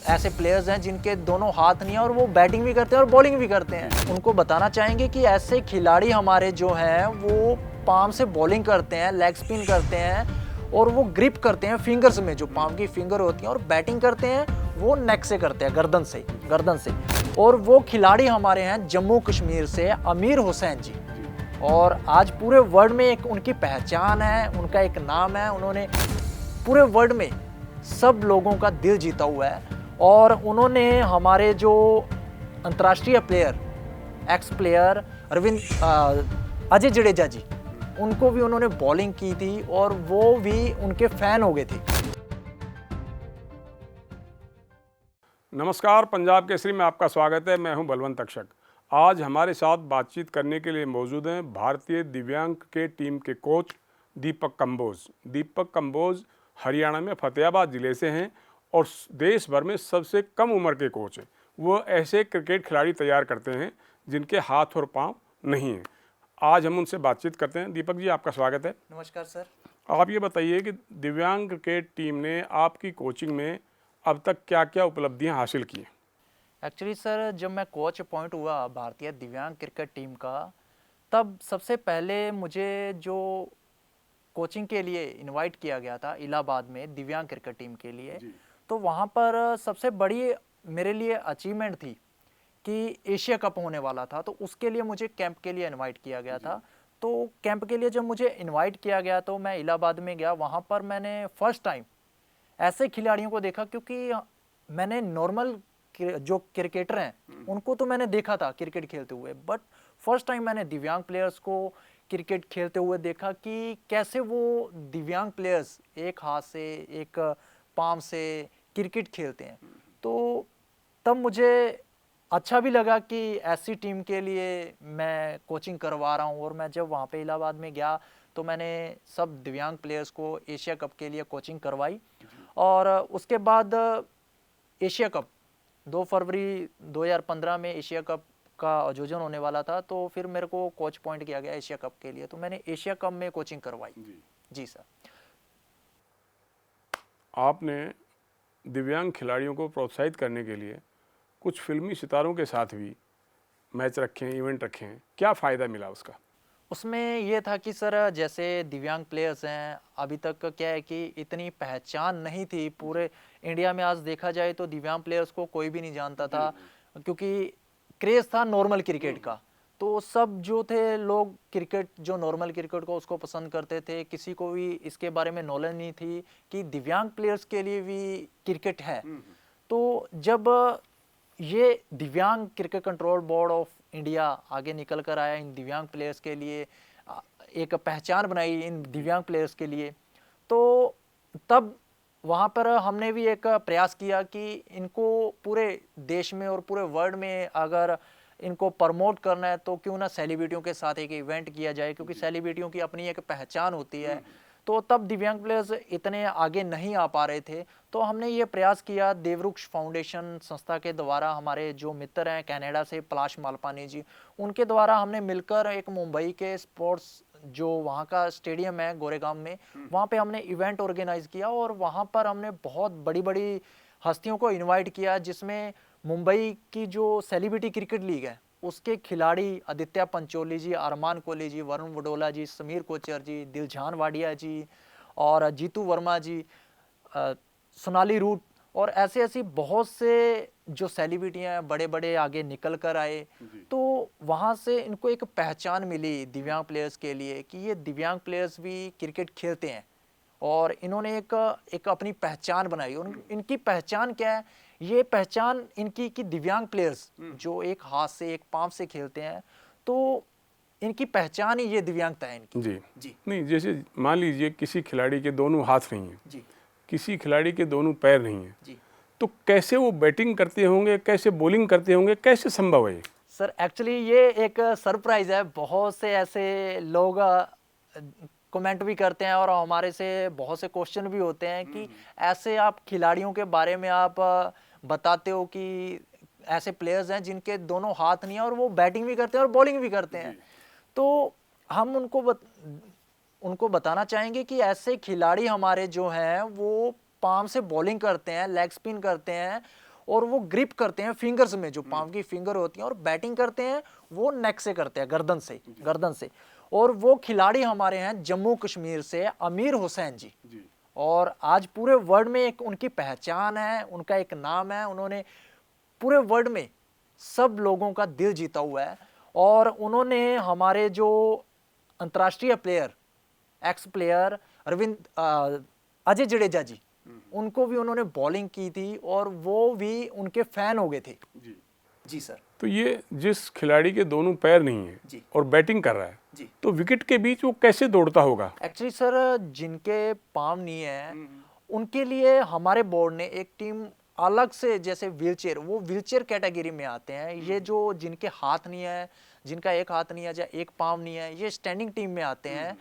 ऐसे प्लेयर्स हैं जिनके दोनों हाथ नहीं है और वो बैटिंग भी करते हैं और बॉलिंग भी करते हैं। उनको बताना चाहेंगे कि ऐसे खिलाड़ी हमारे जो हैं वो पाम से बॉलिंग करते हैं, लेग स्पिन करते हैं और वो ग्रिप करते हैं फिंगर्स में, जो पाम की फिंगर होती हैं, और बैटिंग करते हैं वो नेक से करते हैं, गर्दन से। और वो खिलाड़ी हमारे हैं जम्मू कश्मीर से अमीर हुसैन जी। और आज पूरे वर्ल्ड में एक उनकी पहचान है, उनका एक नाम है। उन्होंने पूरे वर्ल्ड में सब लोगों का दिल जीता हुआ है। और उन्होंने हमारे जो अंतर्राष्ट्रीय player, ex player Ajay Jadeja ji, उनको भी उन्होंने बॉलिंग की थी और वो भी उनके फैन हो गए थे। नमस्कार, पंजाब केसरी में आपका स्वागत है। मैं हूं बलवंत अक्षक। आज हमारे साथ बातचीत करने के लिए मौजूद हैं भारतीय दिव्यांग क्रिकेट टीम के कोच दीपक कंबोज। दीपक कंबोज हरियाणा में फतेहाबाद ज़िले से हैं और देश भर में सबसे कम उम्र के कोच हैं। वो ऐसे क्रिकेट खिलाड़ी तैयार करते हैं जिनके हाथ और पाँव नहीं हैं। आज हम उनसे बातचीत करते हैं। दीपक जी, आपका स्वागत है। नमस्कार सर। आप ये बताइए कि दिव्यांग क्रिकेट टीम ने आपकी कोचिंग में अब तक क्या क्या उपलब्धियां हासिल की हैं? एक्चुअली सर, जब मैं कोच अपॉइंट हुआ भारतीय दिव्यांग क्रिकेट टीम का, तब सबसे पहले मुझे जो कोचिंग के लिए इनवाइट किया गया था इलाहाबाद में दिव्यांग क्रिकेट टीम के लिए, तो वहाँ पर सबसे बड़ी मेरे लिए अचीवमेंट थी कि एशिया कप होने वाला था। तो उसके लिए मुझे कैंप के लिए इनवाइट किया गया था। तो कैंप के लिए जब मुझे इनवाइट किया गया तो मैं इलाहाबाद में गया। वहाँ पर मैंने फर्स्ट टाइम ऐसे खिलाड़ियों को देखा, क्योंकि मैंने नॉर्मल जो क्रिकेटर हैं उनको तो मैंने देखा था क्रिकेट खेलते हुए, बट फर्स्ट टाइम मैंने दिव्यांग प्लेयर्स को क्रिकेट खेलते हुए देखा कि कैसे वो दिव्यांग प्लेयर्स एक हाथ से, एक पाम से क्रिकेट खेलते हैं। तो तब मुझे अच्छा भी लगा कि ऐसी टीम के लिए मैं कोचिंग करवा रहा हूँ। और मैं जब वहाँ पे इलाहाबाद में गया तो मैंने सब दिव्यांग प्लेयर्स को एशिया कप के लिए कोचिंग करवाई। और उसके बाद एशिया कप 2 फरवरी 2015 में एशिया कप का आयोजन होने वाला था। तो फिर मेरे को कोच पॉइंट किया गया एशिया कप के लिए, तो मैंने एशिया कप में कोचिंग करवाई। जी सर। आपने दिव्यांग खिलाड़ियों को प्रोत्साहित करने के लिए कुछ फिल्मी सितारों के साथ भी मैच रखे हैं, इवेंट रखे हैं। क्या फ़ायदा मिला उसका? उसमें ये था कि सर, जैसे दिव्यांग प्लेयर्स हैं, अभी तक क्या है कि इतनी पहचान नहीं थी पूरे इंडिया में। आज देखा जाए तो दिव्यांग प्लेयर्स को कोई भी नहीं जानता था, क्योंकि क्रेज़ था नॉर्मल क्रिकेट का। तो सब जो थे लोग क्रिकेट, जो नॉर्मल क्रिकेट को उसको पसंद करते थे। किसी को भी इसके बारे में नॉलेज नहीं थी कि दिव्यांग प्लेयर्स के लिए भी क्रिकेट है। तो जब ये दिव्यांग cricket control board of India आगे निकल कर आया, इन दिव्यांग प्लेयर्स के लिए एक पहचान बनाई इन दिव्यांग प्लेयर्स के लिए, तो तब वहाँ पर हमने भी एक प्रयास किया कि इनको पूरे देश में और पूरे वर्ल्ड में अगर इनको प्रमोट करना है तो क्यों ना सेलिब्रिटियों के साथ एक इवेंट किया जाए, क्योंकि सेलिब्रिटियों की अपनी एक पहचान होती है। तो तब दिव्यांग प्लेयर्स इतने आगे नहीं आ पा रहे थे, तो हमने ये प्रयास किया देववृक्ष फाउंडेशन संस्था के द्वारा। हमारे जो मित्र हैं कनाडा से, पलाश मालपानी जी, उनके द्वारा हमने मिलकर एक मुंबई के स्पोर्ट्स, जो वहाँ का स्टेडियम है गोरेगांव में, वहाँ पे हमने इवेंट ऑर्गेनाइज किया। और वहाँ पर हमने बहुत बड़ी बड़ी हस्तियों को इनवाइट किया, जिसमें मुंबई की जो सेलिब्रिटी क्रिकेट लीग है उसके खिलाड़ी आदित्य पंचोली जी, अरमान कोहली जी, वरुण वडोला जी, समीर कोचर जी, दिलजान वाडिया जी और जीतू वर्मा जी, सोनाली रूट, और ऐसे ऐसी बहुत से जो सेलिब्रिटियाँ हैं बड़े बड़े आगे निकल कर आए। तो वहाँ से इनको एक पहचान मिली दिव्यांग प्लेयर्स के लिए कि ये दिव्यांग प्लेयर्स भी क्रिकेट खेलते हैं। और इन्होंने एक अपनी पहचान बनाई। इनकी पहचान क्या है? ये पहचान इनकी कि दिव्यांग प्लेयर्स जो एक हाथ से, एक पांव से खेलते हैं, तो इनकी पहचान ही ये दिव्यांगता है इनकी। जी। नहीं, जैसे मान लीजिए किसी खिलाड़ी के दोनों हाथ नहीं हैं, जी किसी खिलाड़ी के दोनों पैर नहीं हैं, जी तो कैसे वो बैटिंग करते होंगे, कैसे बॉलिंग करते होंगे, कैसे संभव है? सर, एक्चुअली ये एक सरप्राइज है। बहुत से ऐसे लोग कमेंट भी करते हैं और हमारे से बहुत से क्वेश्चन भी होते हैं कि ऐसे आप खिलाड़ियों के बारे में आप बताते हो कि ऐसे प्लेयर्स हैं जिनके दोनों हाथ नहीं है और वो बैटिंग भी करते हैं और बॉलिंग भी करते हैं। तो हम उनको बताना चाहेंगे कि ऐसे खिलाड़ी हमारे जो हैं वो पाम से बॉलिंग करते हैं, लेग स्पिन करते हैं और वो ग्रिप करते हैं फिंगर्स में, जो पाम की फिंगर होती हैं, और बैटिंग करते हैं वो नेक से करते हैं, गर्दन से। और वो खिलाड़ी हमारे हैं जम्मू कश्मीर से, अमीर हुसैन जी। और आज पूरे वर्ल्ड में एक उनकी पहचान है, उनका एक नाम है, उन्होंने पूरे वर्ल्ड में सब लोगों का दिल जीता हुआ है। और उन्होंने हमारे जो अंतर्राष्ट्रीय player, ex player Ajay Jadeja ji, उनको भी उन्होंने बॉलिंग की थी और वो भी उनके फैन हो गए थे। जी सर। तो ये जिस खिलाड़ी के दोनों पैर नहीं है जी। और बैटिंग कर रहा है, जी। तो विकेट के बीच वो कैसे दौड़ता होगा? एक्चुअली सर, जिनके पाम नहीं है उनके लिए हमारे बोर्ड ने एक टीम अलग से, जैसे व्हीलचेयर, वो व्हीलचेयर कैटेगरी में आते हैं। ये जो जिनके हाथ नहीं है, जिनका एक हाथ नहीं है या एक पाम नहीं है, ये स्टैंडिंग टीम में आते हैं।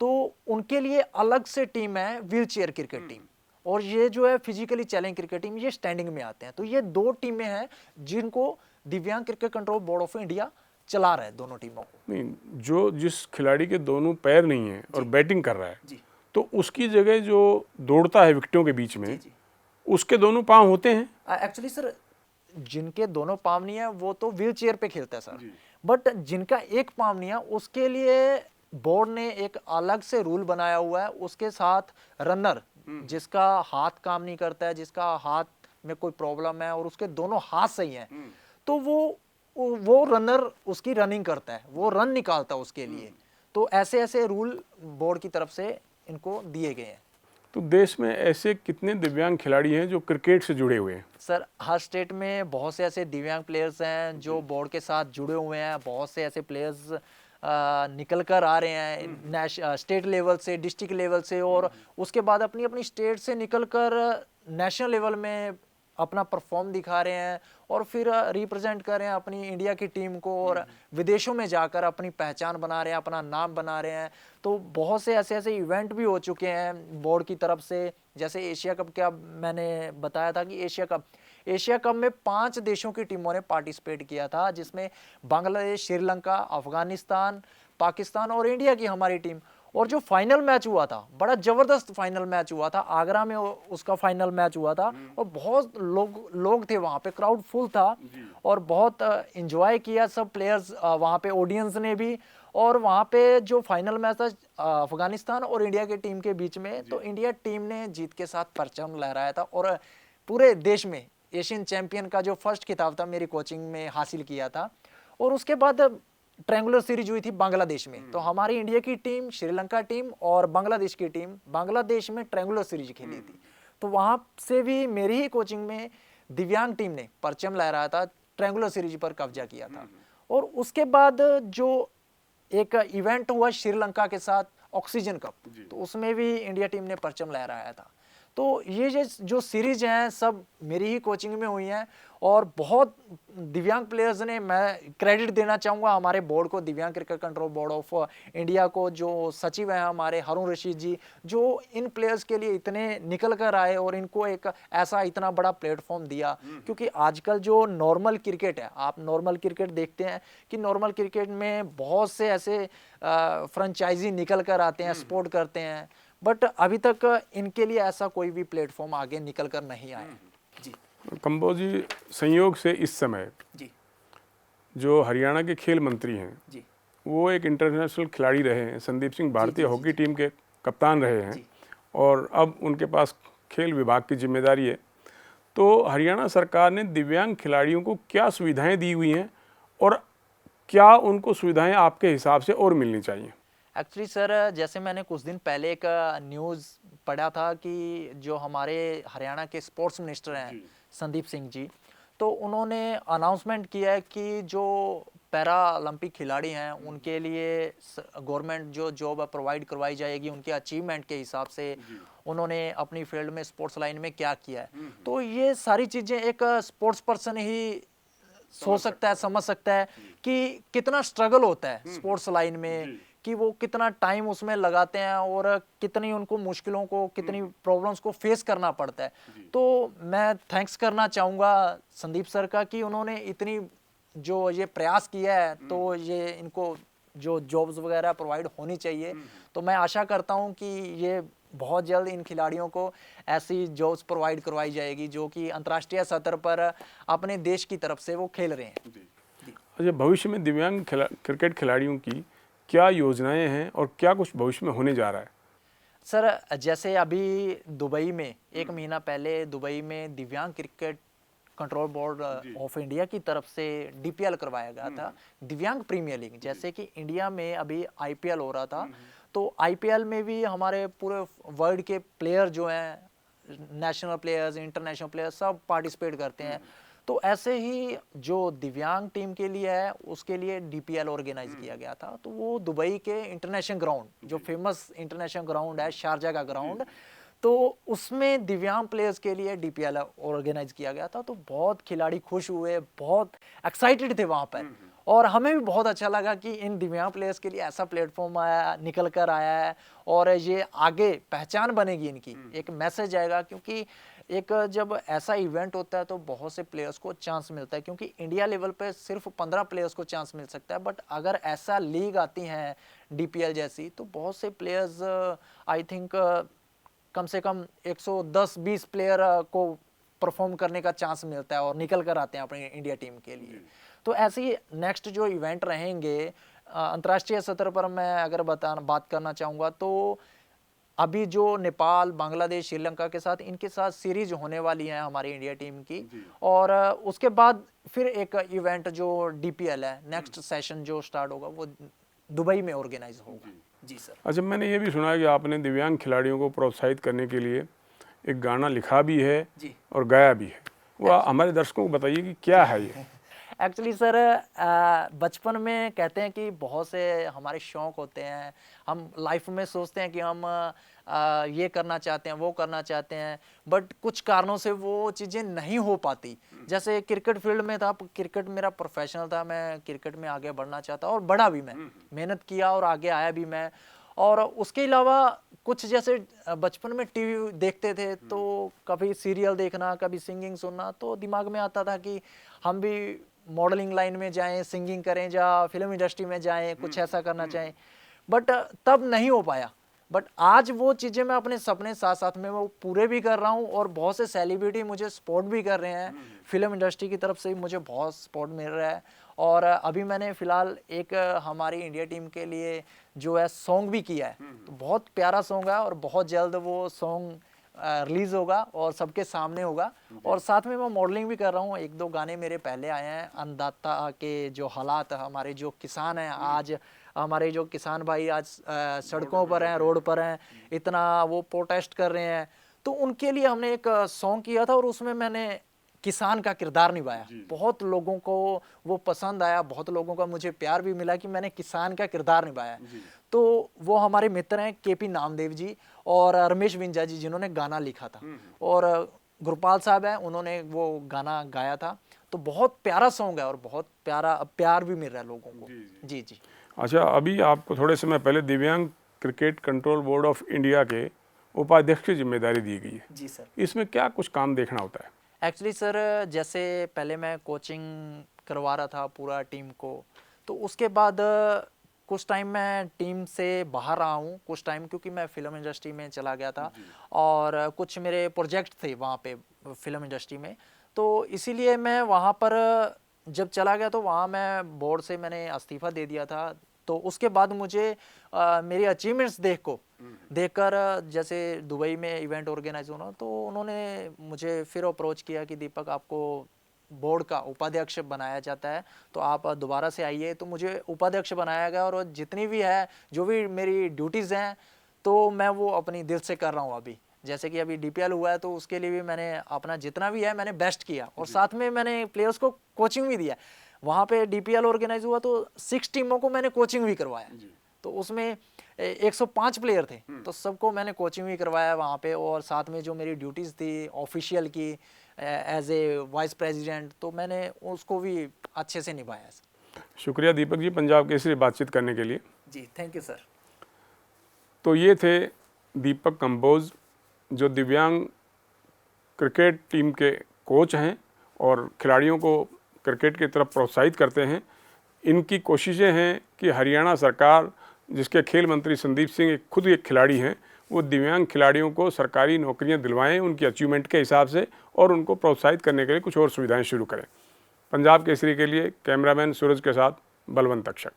तो उनके लिए अलग से टीम है व्हीलचेयर क्रिकेट टीम, और ये जो है फिजिकली चैलेंज क्रिकेट टीम, ये स्टैंडिंग में आते हैं। तो ये दो टीमें हैं जिनको दिव्यांग cricket control board of India चला रहा है, दोनों टीमों को। नहीं, जो जिस खिलाड़ी के दोनों पैर नहीं है और बैटिंग कर रहा है, जी। तो उसकी जगह जो दौड़ता है विकेटों के बीच में, उसके दोनों पांव होते हैं। एक्चुअली सर, जिनके दोनों पाम नहीं है वो तो व्हील चेयर पे खेलता है सर, बट जिनका एक पाम नहीं है उसके लिए बोर्ड ने एक अलग से रूल बनाया हुआ है। उसके साथ रनर, जिसका हाथ काम नहीं करता है, जिसका हाथ में कोई प्रॉब्लम है और उसके दोनों हाथ सही हैं, तो वो रनर उसकी रनिंग करता है, वो रन निकालता है उसके लिए। तो ऐसे ऐसे रूल बोर्ड की तरफ से इनको दिए गए हैं। तो देश में ऐसे कितने दिव्यांग खिलाड़ी हैं जो क्रिकेट से जुड़े हुए हैं? सर, हर स्टेट में बहुत से ऐसे दिव्यांग प्लेयर्स हैं जो बोर्ड के साथ जुड़े हुए हैं। बहुत से ऐसे प्लेयर्स निकल कर आ रहे हैं स्टेट लेवल से, डिस्ट्रिक्ट लेवल से, और उसके बाद अपनी अपनी स्टेट से निकल कर नेशनल लेवल में अपना परफॉर्म दिखा रहे हैं और फिर रिप्रेजेंट कर रहे हैं अपनी इंडिया की टीम को, और विदेशों में जाकर अपनी पहचान बना रहे हैं, अपना नाम बना रहे हैं। तो बहुत से ऐसे ऐसे इवेंट भी हो चुके हैं बोर्ड की तरफ से, जैसे एशिया कप का मैंने बताया था कि एशिया कप में 5 देशों की टीमों ने पार्टिसिपेट किया था, जिसमें बांग्लादेश, श्रीलंका, अफगानिस्तान, पाकिस्तान और इंडिया की हमारी टीम। और जो फाइनल मैच हुआ था, बड़ा जबरदस्त फाइनल मैच हुआ था, आगरा में उसका फाइनल मैच हुआ था, और बहुत लोग थे वहां पे, क्राउड फुल था और बहुत एंजॉय किया सब प्लेयर्स वहां पे, ऑडियंस ने भी। और वहां पे जो फाइनल मैच था अफगानिस्तान और इंडिया की टीम के बीच में, तो इंडिया टीम ने जीत के साथ परचम लहराया था और पूरे देश में एशियन चैंपियन का जो फर्स्ट खिताब था मेरी कोचिंग में हासिल किया था। और उसके बाद ट्रायंगुलर सीरीज हुई थी बांग्लादेश में, तो हमारी इंडिया की टीम, श्रीलंका टीम और बांग्लादेश की टीम बांग्लादेश में ट्रायंगुलर सीरीज खेली थी। तो वहां से भी मेरी ही कोचिंग में दिव्यांग टीम ने परचम लहराया था, ट्रायंगुलर सीरीज पर कब्जा किया था। और उसके बाद जो एक इवेंट हुआ श्रीलंका के साथ, ऑक्सीजन कप, तो उसमें भी इंडिया टीम ने परचम लहराया था। तो ये जो सीरीज हैं सब मेरी ही कोचिंग में हुई हैं, और बहुत दिव्यांग प्लेयर्स ने, मैं क्रेडिट देना चाहूँगा हमारे बोर्ड को, दिव्यांग cricket control board of India को, जो सचिव हैं हमारे हारून रशीद जी, जो इन प्लेयर्स के लिए इतने निकल कर आए और इनको एक ऐसा इतना बड़ा प्लेटफॉर्म दिया। क्योंकि आजकल जो नॉर्मल क्रिकेट है, आप नॉर्मल क्रिकेट देखते हैं कि नॉर्मल क्रिकेट में बहुत से ऐसे फ्रेंचाइजी निकल कर आते हैं, सपोर्ट करते हैं, बट अभी तक इनके लिए ऐसा कोई भी प्लेटफॉर्म आगे निकल कर नहीं आया। जी कंबोज जी, संयोग से इस समय जी जो हरियाणा के खेल मंत्री हैं, जी वो एक इंटरनेशनल खिलाड़ी रहे हैं, संदीप सिंह भारतीय हॉकी टीम के कप्तान रहे हैं, और अब उनके पास खेल विभाग की जिम्मेदारी है। तो हरियाणा सरकार ने दिव्यांग खिलाड़ियों को क्या सुविधाएं दी हुई हैं, और क्या उनको सुविधाएं आपके हिसाब से और मिलनी चाहिए? एक्चुअली सर, जैसे मैंने कुछ दिन पहले एक न्यूज़ पढ़ा था कि जो हमारे हरियाणा के स्पोर्ट्स मिनिस्टर हैं संदीप सिंह जी, तो उन्होंने अनाउंसमेंट किया है कि जो पैरा ओलंपिक खिलाड़ी हैं उनके लिए गवर्नमेंट जो जॉब प्रोवाइड करवाई जाएगी उनके अचीवमेंट के हिसाब से। उन्होंने अपनी फील्ड में, स्पोर्ट्स लाइन में क्या किया है, तो ये सारी चीज़ें एक स्पोर्ट्स पर्सन ही सोच सकता है, समझ सकता है कि कितना स्ट्रगल होता है स्पोर्ट्स लाइन में, कि वो कितना टाइम उसमें लगाते हैं और कितनी उनको मुश्किलों को, कितनी प्रॉब्लम्स को फेस करना पड़ता है। तो मैं थैंक्स करना चाहूँगा संदीप सर का कि उन्होंने इतनी जो ये प्रयास किया है, तो ये इनको जो जॉब्स वगैरह प्रोवाइड होनी चाहिए। तो मैं आशा करता हूँ कि ये बहुत जल्द इन खिलाड़ियों को ऐसी जॉब्स प्रोवाइड करवाई जाएगी जो कि अंतर्राष्ट्रीय स्तर पर अपने देश की तरफ से वो खेल रहे हैं। अच्छा, भविष्य में दिव्यांग क्रिकेट खिलाड़ियों की क्या योजनाएं हैं और क्या कुछ भविष्य में होने जा रहा है? सर जैसे अभी दुबई में एक महीना पहले दुबई में दिव्यांग cricket control board of India की तरफ से डीपीएल करवाया गया था, दिव्यांग प्रीमियर लीग। जैसे कि इंडिया में अभी आईपीएल हो रहा था, तो आईपीएल में भी हमारे पूरे वर्ल्ड के प्लेयर जो हैं, नेशनल प्लेयर्स, इंटरनेशनल प्लेयर्स, सब पार्टिसिपेट करते हैं। तो ऐसे ही जो दिव्यांग टीम के लिए है उसके लिए डीपीएल ऑर्गेनाइज किया गया था। तो वो दुबई के इंटरनेशनल ग्राउंड, जो फेमस इंटरनेशनल ग्राउंड है, शारजा का ग्राउंड, तो उसमें दिव्यांग प्लेयर्स के लिए डीपीएल ऑर्गेनाइज किया गया था। तो बहुत खिलाड़ी खुश हुए, बहुत एक्साइटेड थे वहाँ पर, और हमें भी बहुत अच्छा लगा कि इन दिव्यांग प्लेयर्स के लिए ऐसा प्लेटफॉर्म आया, निकल कर आया है, और ये आगे पहचान बनेगी इनकी, एक मैसेज आएगा। क्योंकि एक जब ऐसा इवेंट होता है तो बहुत से प्लेयर्स को चांस मिलता है, क्योंकि इंडिया लेवल पे सिर्फ 15 प्लेयर्स को चांस मिल सकता है, बट अगर ऐसा लीग आती है डीपीएल जैसी, तो बहुत से प्लेयर्स, आई थिंक कम से कम 110-20 प्लेयर को परफॉर्म करने का चांस मिलता है और निकल कर आते हैं अपनी इंडिया टीम के लिए। तो ऐसे ही नेक्स्ट जो इवेंट रहेंगे अंतर्राष्ट्रीय स्तर पर, मैं अगर बात करना चाहूँगा तो अभी जो नेपाल, बांग्लादेश, श्रीलंका के साथ, इनके साथ सीरीज होने वाली है हमारी इंडिया टीम की, और उसके बाद फिर एक इवेंट जो डीपीएल है, नेक्स्ट सेशन जो स्टार्ट होगा वो दुबई में ऑर्गेनाइज होगा। जी सर। अच्छा, मैंने ये भी सुना है कि आपने दिव्यांग खिलाड़ियों को प्रोत्साहित करने के लिए एक गाना लिखा भी है जी, और गाया भी है। वो हमारे दर्शकों को बताइए कि क्या है ये। एक्चुअली सर बचपन में कहते हैं कि बहुत से हमारे शौक होते हैं, हम लाइफ में सोचते हैं कि हम ये करना चाहते हैं, वो करना चाहते हैं, बट कुछ कारणों से वो चीज़ें नहीं हो पाती। जैसे क्रिकेट फील्ड में था, क्रिकेट मेरा प्रोफेशनल था, मैं क्रिकेट में आगे बढ़ना चाहता और बढ़ा भी मैं, मेहनत किया और आगे आया भी मैं। और उसके अलावा कुछ जैसे बचपन में टीवी देखते थे तो कभी सीरियल देखना, कभी सिंगिंग सुनना, तो दिमाग में आता था कि हम भी मॉडलिंग लाइन में जाएं, सिंगिंग करें, या फिल्म इंडस्ट्री में जाएं, कुछ ऐसा करना चाहें, बट तब नहीं हो पाया। बट आज वो चीज़ें मैं अपने सपने साथ साथ में वो पूरे भी कर रहा हूँ, और बहुत से सेलिब्रिटी मुझे सपोर्ट भी कर रहे हैं, फिल्म इंडस्ट्री की तरफ से भी मुझे बहुत सपोर्ट मिल रहा है। और अभी मैंने फ़िलहाल एक हमारी इंडिया टीम के लिए जो है सॉन्ग भी किया है, तो बहुत प्यारा सॉन्ग है, और बहुत जल्द वो सॉन्ग रिलीज़ होगा और सबके सामने होगा। और साथ में मैं मॉडलिंग भी कर रहा हूँ, 1-2 गाने मेरे पहले आए हैं। अन्नदाता के जो हालात, हमारे जो किसान हैं आज, हमारे जो किसान भाई आज सड़कों पर हैं, रोड पर हैं, इतना वो प्रोटेस्ट कर रहे हैं, तो उनके लिए हमने एक सॉन्ग किया था, और उसमें मैंने किसान का किरदार निभाया। बहुत लोगों को वो पसंद आया, बहुत लोगों का मुझे प्यार भी मिला कि मैंने किसान का किरदार निभाया। तो वो हमारे मित्र हैं केपी नामदेव जी और रमेश विंजा जी, जिन्होंने गाना लिखा था, और गुरपाल साहब हैं, उन्होंने वो गाना गाया था। तो बहुत प्यारा सॉन्ग है और बहुत प्यारा प्यार भी मिल रहा है लोगों को। जी जी। अच्छा, अभी आपको थोड़े समय पहले दिव्यांग cricket control board of India के उपाध्यक्ष की जिम्मेदारी दी गई है। जी सर। इसमें क्या कुछ काम देखना होता है? एक्चुअली सर जैसे पहले मैं कोचिंग करवा रहा था पूरा टीम को, तो उसके बाद कुछ टाइम मैं टीम से बाहर रहा हूँ, कुछ टाइम, क्योंकि मैं फिल्म इंडस्ट्री में चला गया था, और कुछ मेरे प्रोजेक्ट थे वहाँ पे फिल्म इंडस्ट्री में, तो इसीलिए मैं वहाँ पर जब चला गया तो वहाँ मैं बोर्ड से मैंने इस्तीफ़ा दे दिया था। तो उसके बाद मुझे मेरी अचीवमेंट्स देखकर जैसे दुबई में इवेंट ऑर्गेनाइज होना, तो उन्होंने मुझे फिर अप्रोच किया कि दीपक, आपको बोर्ड का उपाध्यक्ष बनाया जाता है, तो आप दोबारा से आइए। तो मुझे उपाध्यक्ष बनाया गया, और जितनी भी है, जो भी मेरी ड्यूटीज़ हैं, तो मैं वो अपनी दिल से कर रहा हूँ अभी। जैसे कि अभी डीपीएल हुआ है, तो उसके लिए भी मैंने अपना जितना भी है मैंने बेस्ट किया, और साथ में मैंने प्लेयर्स को कोचिंग भी दिया। वहाँ पे डीपीएल ऑर्गेनाइज हुआ तो 6 टीमों को मैंने कोचिंग भी करवाया, तो उसमें 105 प्लेयर थे, तो सबको मैंने कोचिंग भी करवाया वहाँ पे। और साथ में जो मेरी ड्यूटीज़ थी ऑफिशियल की एज ए वाइस प्रेसिडेंट, तो मैंने उसको भी अच्छे से निभाया। शुक्रिया दीपक जी, पंजाब केसरी बातचीत करने के लिए। जी थैंक यू सर। तो ये थे दीपक कंबोज, जो दिव्यांग क्रिकेट टीम के कोच हैं और खिलाड़ियों को क्रिकेट की तरफ प्रोत्साहित करते हैं। इनकी कोशिशें हैं कि हरियाणा सरकार, जिसके खेल मंत्री संदीप सिंह खुद एक खिलाड़ी हैं, वो दिव्यांग खिलाड़ियों को सरकारी नौकरियां दिलवाएं उनकी अचीवमेंट के हिसाब से, और उनको प्रोत्साहित करने के लिए कुछ और सुविधाएं शुरू करें। पंजाब केसरी के लिए कैमरामैन सूरज के साथ बलवंत तक्षक।